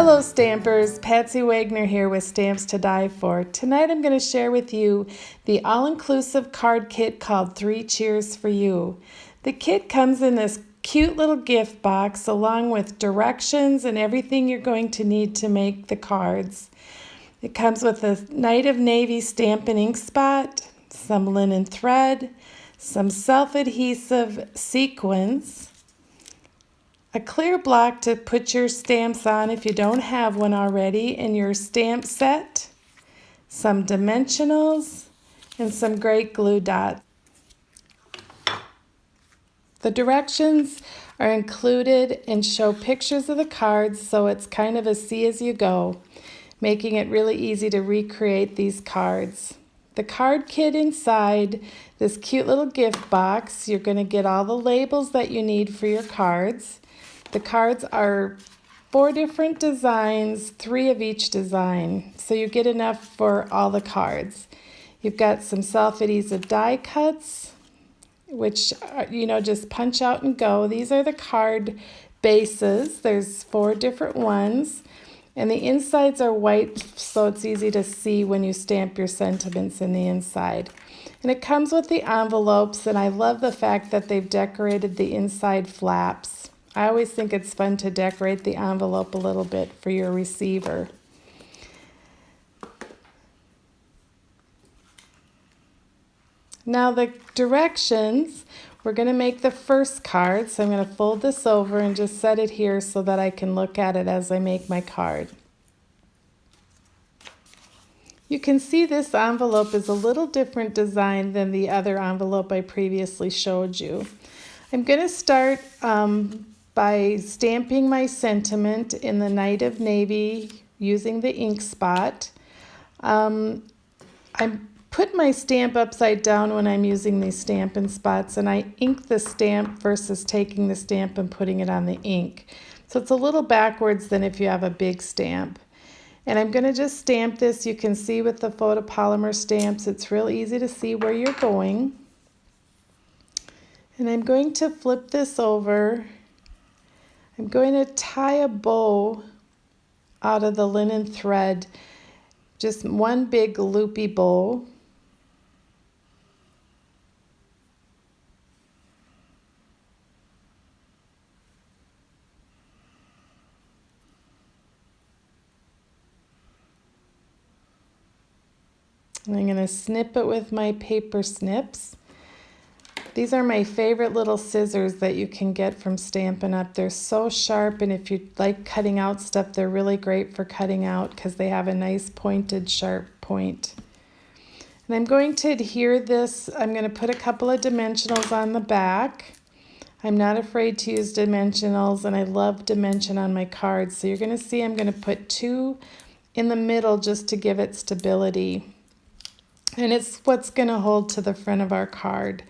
Hello Stampers, Patsy Waggoner here with Stamps to Die For. Tonight I'm going to share with you the all-inclusive card kit called 3 Cheers for You. The kit comes in this cute little gift box along with directions and everything you're going to need to make the cards. It comes with a Night of Navy Stampin' Ink spot, some linen thread, some self-adhesive sequins, a clear block to put your stamps on if you don't have one already in your stamp set, some dimensionals, and some great glue dots. The directions are included and show pictures of the cards, so it's kind of a see as you go, making it really easy to recreate these cards. The card kit inside this cute little gift box, you're going to get all the labels that you need for your cards. The cards are 4 different designs, 3 of each design, so you get enough for all the cards. You've got some self-adhesive die cuts, which, just punch out and go. These are the card bases. There's 4 different ones, and the insides are white, so it's easy to see when you stamp your sentiments in the inside. And it comes with the envelopes, and I love the fact that they've decorated the inside flaps. I always think it's fun to decorate the envelope a little bit for your receiver. Now the directions, we're going to make the first card, so I'm going to fold this over and just set it here so that I can look at it as I make my card. You can see this envelope is a little different design than the other envelope I previously showed you. I'm going to start by stamping my sentiment in the Night of Navy using the ink spot. I put my stamp upside down when I'm using these Stampin' Spots, and I ink the stamp versus taking the stamp and putting it on the ink. So it's a little backwards than if you have a big stamp. And I'm going to just stamp this. You can see with the photopolymer stamps, it's real easy to see where you're going. And I'm going to flip this over. I'm going to tie a bow out of the linen thread, just one big loopy bow. And I'm going to snip it with my paper snips. These are my favorite little scissors that you can get from Stampin' Up. They're so sharp, and if you like cutting out stuff, they're really great for cutting out because they have a nice pointed, sharp point. And I'm going to adhere this. I'm going to put a couple of dimensionals on the back. I'm not afraid to use dimensionals, and I love dimension on my cards. So you're going to see I'm going to put 2 in the middle just to give it stability. And it's what's going to hold to the front of our card.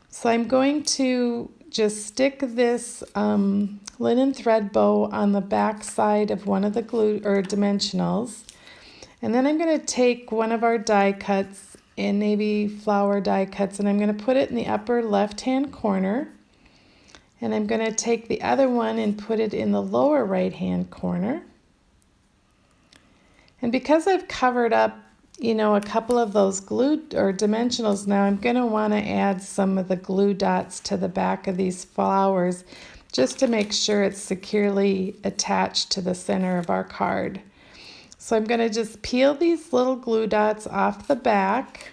So I'm going to just stick this linen thread bow on the back side of one of the glue or dimensionals. And then I'm going to take one of our die cuts in navy flower die cuts, and I'm going to put it in the upper left-hand corner. And I'm going to take the other one and put it in the lower right-hand corner. And because I've covered up a couple of those glue or dimensionals now, I'm going to want to add some of the glue dots to the back of these flowers just to make sure it's securely attached to the center of our card. So I'm going to just peel these little glue dots off the back.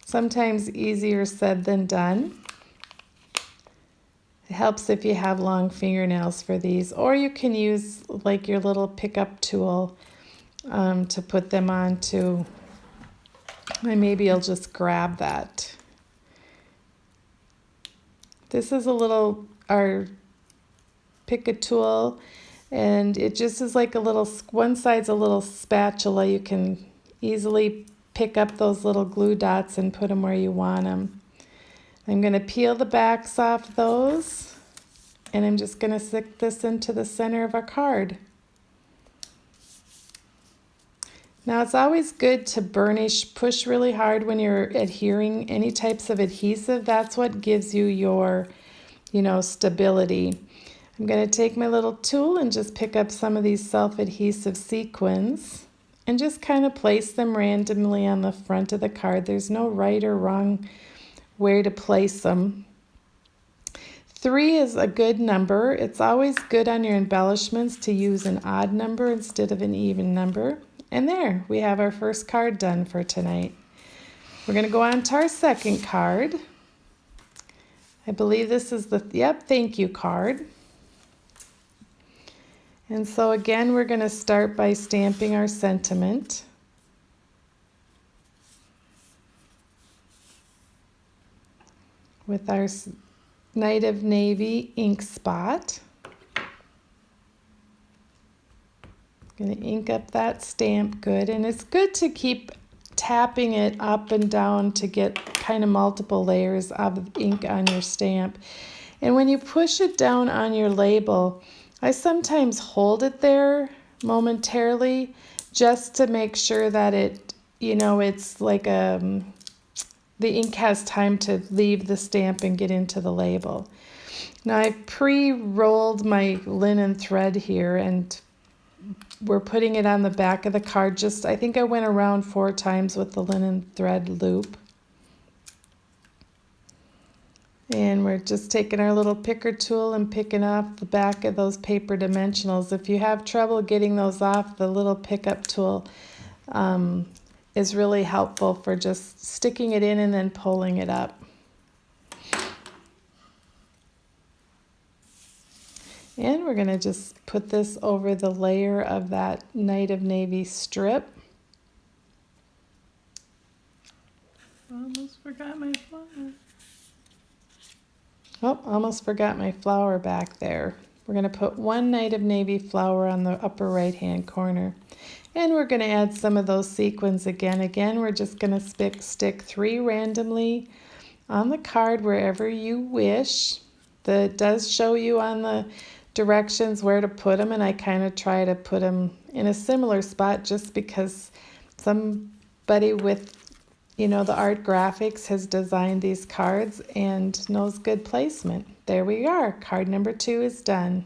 Sometimes easier said than done. It helps if you have long fingernails for these, or you can use like your little pickup tool to put them on too. And maybe you'll just grab that. This is our pick a tool, and it just is like one side's a little spatula. You can easily pick up those little glue dots and put them where you want them. I'm going to peel the backs off those, and I'm just going to stick this into the center of our card. Now it's always good to push really hard when you're adhering any types of adhesive. That's what gives you your stability. I'm going to take my little tool and just pick up some of these self-adhesive sequins and just kind of place them randomly on the front of the card. There's no right or wrong way to place them. 3 is a good number. It's always good on your embellishments to use an odd number instead of an even number. And there, we have our first card done for tonight. We're going to go on to our second card. I believe this is the, thank you card. And so again, we're going to start by stamping our sentiment. With our Night of Navy ink spot. Going to ink up that stamp good, and it's good to keep tapping it up and down to get kind of multiple layers of ink on your stamp. And when you push it down on your label, I sometimes hold it there momentarily just to make sure that it, it's like the ink has time to leave the stamp and get into the label. Now I've pre-rolled my linen thread here, and we're putting it on the back of the card. I think I went around 4 times with the linen thread loop. And we're just taking our little picker tool and picking off the back of those paper dimensionals. If you have trouble getting those off, the little pickup tool is really helpful for just sticking it in and then pulling it up. And we're going to just put this over the layer of that Night of Navy strip. Almost forgot my flower. Oh, almost forgot my flower back there. We're going to put 1 Night of Navy flower on the upper right hand corner. And we're going to add some of those sequins again. Again, we're just going to stick 3 randomly on the card wherever you wish. It does show you on the directions where to put them, and I kind of try to put them in a similar spot just because somebody with, the art graphics has designed these cards and knows good placement. There we are. Card number 2 is done.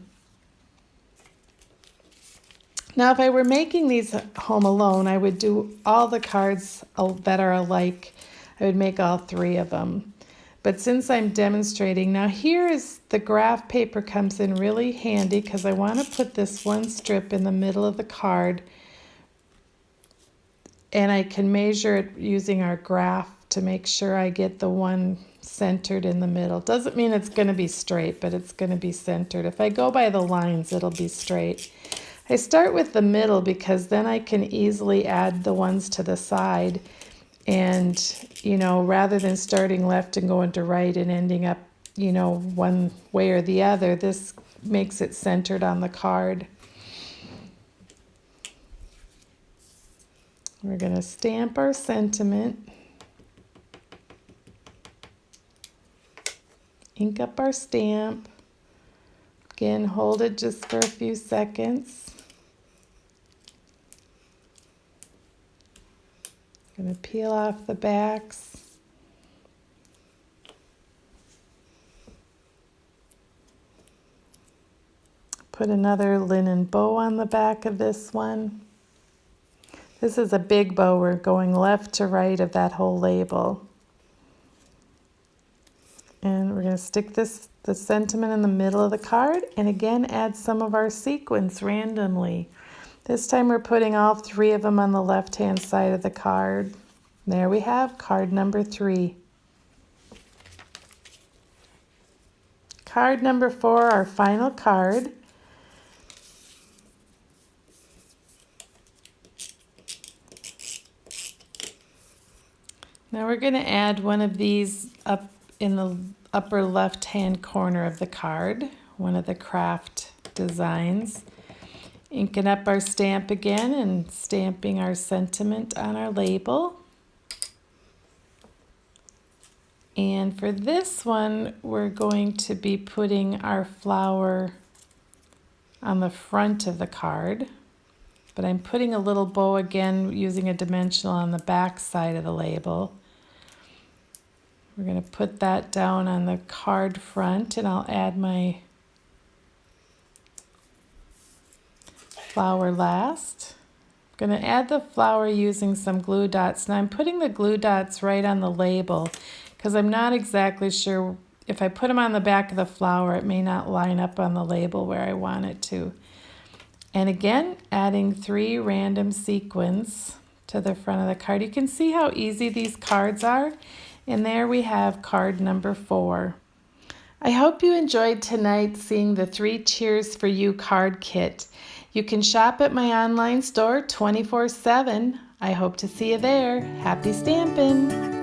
Now, if I were making these home alone, I would do all the cards that are alike. I would make all 3 of them. But since I'm demonstrating, now here is the graph paper comes in really handy because I want to put this one strip in the middle of the card, and I can measure it using our graph to make sure I get the one centered in the middle. Doesn't mean it's going to be straight, but it's going to be centered. If I go by the lines, it'll be straight. I start with the middle because then I can easily add the ones to the side. And, rather than starting left and going to right and ending up, one way or the other, this makes it centered on the card. We're going to stamp our sentiment. Ink up our stamp. Again, hold it just for a few seconds. Going to peel off the backs. Put another linen bow on the back of this one. This is a big bow. We're going left to right of that whole label. And we're going to stick the sentiment in the middle of the card, and again add some of our sequins randomly. This time we're putting all 3 of them on the left-hand side of the card. There we have card number 3. Card number 4, our final card. Now we're going to add one of these up in the upper left-hand corner of the card, one of the craft designs. Inking up our stamp again and stamping our sentiment on our label. And for this one, we're going to be putting our flower on the front of the card. But I'm putting a little bow again using a dimensional on the back side of the label. We're going to put that down on the card front, and I'll add my flower last. I'm going to add the flower using some glue dots. Now I'm putting the glue dots right on the label because I'm not exactly sure if I put them on the back of the flower, it may not line up on the label where I want it to. And again, adding 3 random sequins to the front of the card. You can see how easy these cards are. And there we have card number 4. I hope you enjoyed tonight seeing the 3 Cheers for You card kit. You can shop at my online store 24/7. I hope to see you there. Happy stampin'!